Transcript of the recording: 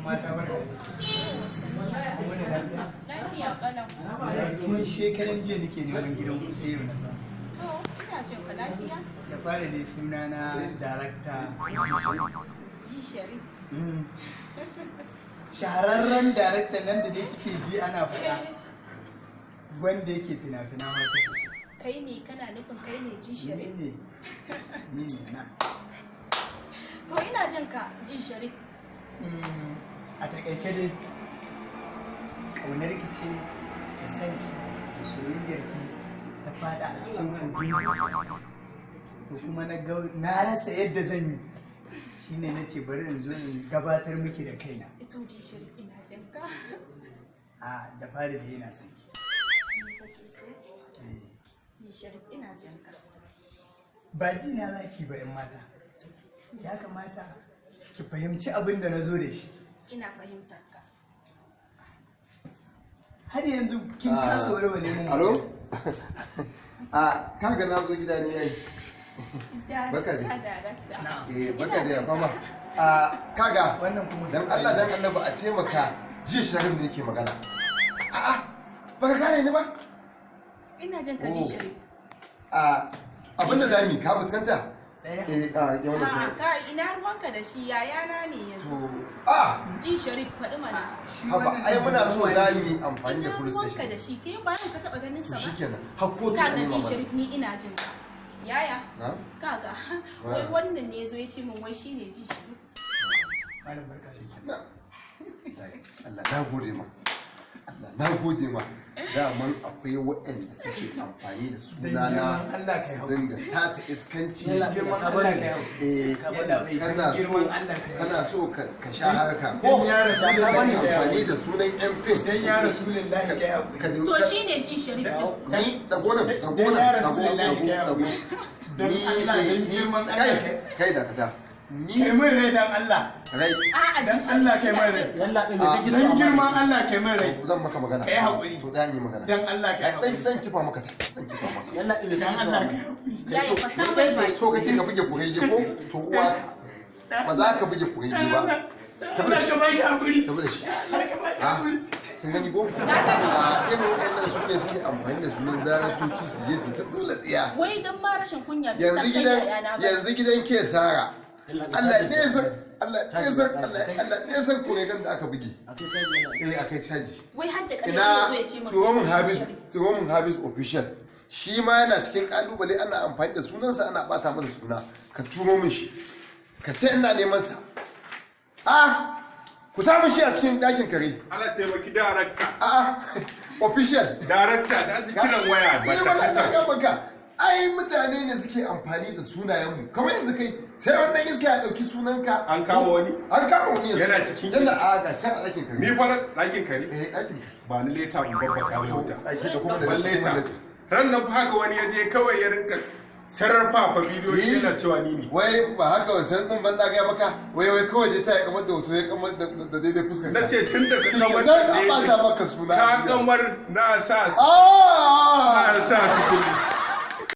mata barka lafiya kalau. tun shekaran jiya nake neman gidan ku sai yau na sa To, ina jin ka lafiya? da fara dai suna na darakta Ji Sharif. shahararren darakta nan da dai kike ji ana faɗa wanda yake fina-fina masu sosai Kai ne kana nufin kai ne Ji Sharif? ni ne na To ina jin ka Ji Sharif. a takaice dai ƙaunar ki ce da san ki da soyayyar ki ta fada a cikin kogi to kuma na rasa yadda zan yi shine na ce bari in zo in gabatar miki da kaina Ito Ji Sharif ina jin ka. a da fari da yana son ki Ni kake so? Ji Sharif ina jin ka. ba ji na zaki ba yan mata ya kamata ki fahimci abin da na zo da shi Ina fahimtar ka. har yanzu kin kasa warware mun alo kaga na zo gida ne yayi Barka dai. Darakta. barka da ya fama kaga wannan kuma dan Allah dan Allah ba a taimaka ji Sharif ne yake magana baka gane ni ba Ina jin ka Ji Sharif. abinda zamu ka fuskanta ya wannan Ka ina ruwanka da shi yayana ne yanzu. to Ji Sharif faɗi mana. haba ai muna so zamu yi amfani da Ina police ruwanka station da shi kai bayan ka taɓa ganin to sa ba. shikenan har kotu Kaga ne Ji mama Sharif ni ina jin ka. Yaya? na Kaga wai wannan ne yazo ya ce min wai shine Ji Sharif. malam barka da ki na Allah na gode ma Allah na gode ma daman akwai waɗanda suke amfani da sunana Allah kai su hau dinga tata iskanci girman Allah kai hau kana so ka sha harka dan ko ya rasulullahi amfani da sunan yan fim dan ya rasulullahi kai hau To shine Ji Sharif din. ni dagonan Dan ya Rasulullahi ya haƙuri. Dan Allah, dan girman Allah kai da kata kai mun rai dan Allah rai A'a dan Ji Allah Sharif kai mun rai Yalla ɗin da kake so dan a girman baki. Allah kai mun rai zan maka magana Kai haƙuri. to dan yi magana dan Allah kai haƙuri dan kifa maka ta dan kifa maka Yalla ɗin da dan kake so a Allah baki. kai haƙuri Yayi fasabar baki. so kake ka buge kurege ko to uwa ba za ka buge kurege ba Allah ka bai haƙuri tabi da shi Allah ka bai haƙuri kin gani ko irin waɗannan su ne suke amfani da sunan daratoci su je su ta dole tsiya Wai dan ma rashin kunya bai san kai yayana ba. yanzu gidan ke sara Allah ne san Allah ne san Allah ne san kuregan da aka buge Akwai sai yana. akai caji Wai har da ƙarya ina yazo ya ce min. turo mun habis official shi ma yana cikin kalubale ana amfani da sunansa ana bata masa suna ka turo min shi ka ce ina neman sa ku samu shi a cikin dakin kare Allah taimaki darakta. official Darakta da ji kiran waya ba ta kata. maka ai mutane ne suke amfani da sunayenmu kamar yanzu kai sai wannan iska ya dauki sunanka An kama wani? an kama wani yanzu Yana cikin yana a gashin a dakin kare Ni fara ɗakin kare. dakin kare Ba ni leta in babba ka wuta. ake da kuma da Ban leta. Ran nan fa haka wani ya je kawai ya rinka sarrafa bidiyoyi yana cewa ni ne. wai ba haka wancan din ban gaya maka wai kawai je ta ya kamar da hoto ya kamar da daidai fuskar Na ce tun da ka kamar da da ba ta maka suna ka kamar na sa su ah kuɗi.